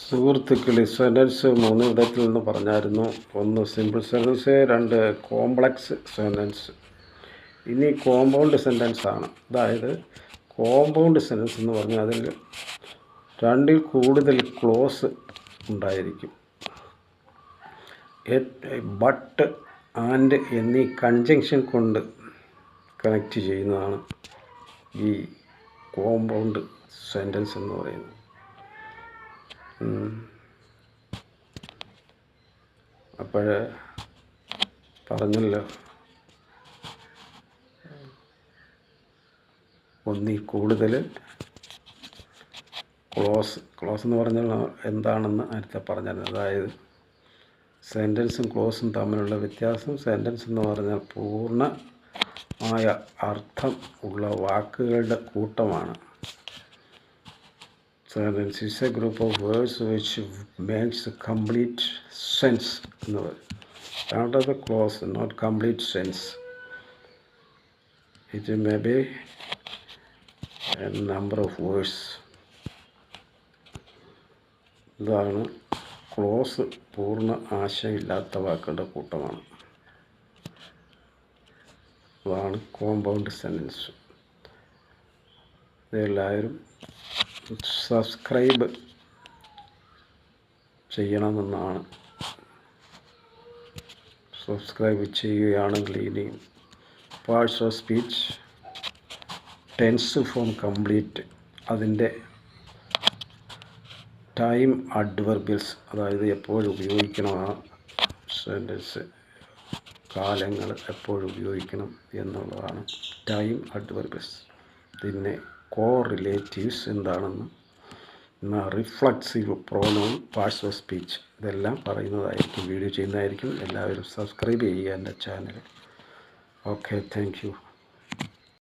സുഹൃത്തുക്കളെ, സെൻറ്റൻസ് 3 ഇടത്തിൽ നിന്ന് പറഞ്ഞായിരുന്നു. 1 സിമ്പിൾ സെൻറ്റൻസ്, 2 കോംപ്ലക്സ് സെൻറ്റൻസ്. ഇനി കോമ്പൗണ്ട് സെൻറ്റൻസ് ആണ്. അതായത് കോമ്പൗണ്ട് സെൻറ്റൻസ് എന്ന് പറഞ്ഞാൽ അതിൽ 2ൽ കൂടുതൽ ക്ലോസ് ഉണ്ടായിരിക്കും. ബട്ട്, ആൻഡ് എന്നീ കൺജങ്ഷൻ കൊണ്ട് കണക്റ്റ് ചെയ്യുന്നതാണ് ഈ കോമ്പൗണ്ട് സെൻറ്റൻസ് എന്ന് പറയുന്നത്. അപ്പോൾ പറഞ്ഞല്ലോ, ഒന്നിൽ കൂടുതൽ ക്ലോസ് എന്ന് പറഞ്ഞാൽ എന്താണെന്ന് നേരത്തെ പറഞ്ഞിരുന്നു. അതായത് സെൻറ്റൻസും ക്ലോസും തമ്മിലുള്ള വ്യത്യാസം. സെൻറ്റൻസ് എന്ന് പറഞ്ഞാൽ പൂർണ്ണമായ അർത്ഥം ഉള്ള വാക്കുകളുടെ കൂട്ടമാണ്. Sentence is a group of words which makes a complete sense എന്ന് പറയും. Not the clause, not complete sense. It may be a number of words. ഇതാണ് ക്ലോസ്. പൂർണ്ണ ആശയമില്ലാത്ത വാക്കുകളുടെ കൂട്ടമാണ്. അതാണ് കോമ്പൗണ്ട് സെൻറ്റൻസ്. ഇതെല്ലാവരും സബ്സ്ക്രൈബ് ചെയ്യണമെന്നാണ്. സബ്സ്ക്രൈബ് ചെയ്യുകയാണെങ്കിൽ ഇനി parts of speech, tense form complete, അതിൻ്റെ ടൈം അഡ്വർബിയൽസ്, അതായത് എപ്പോഴും ഉപയോഗിക്കണം ആ സെൻറ്റൻസ്, കാലങ്ങൾ എപ്പോഴും ഉപയോഗിക്കണം എന്നുള്ളതാണ് ടൈം അഡ്വർബിയൽസ്. പിന്നെ കോറിലേറ്റീവ്സ് എന്താണെന്ന്, reflexive pronoun, parts of speech, ഇതെല്ലാം പറയുന്നതായിരിക്കും, വീഡിയോ ചെയ്യുന്നതായിരിക്കും. എല്ലാവരും സബ്സ്ക്രൈബ് ചെയ്യുക എൻ്റെ ചാനൽ. Okay, thank you.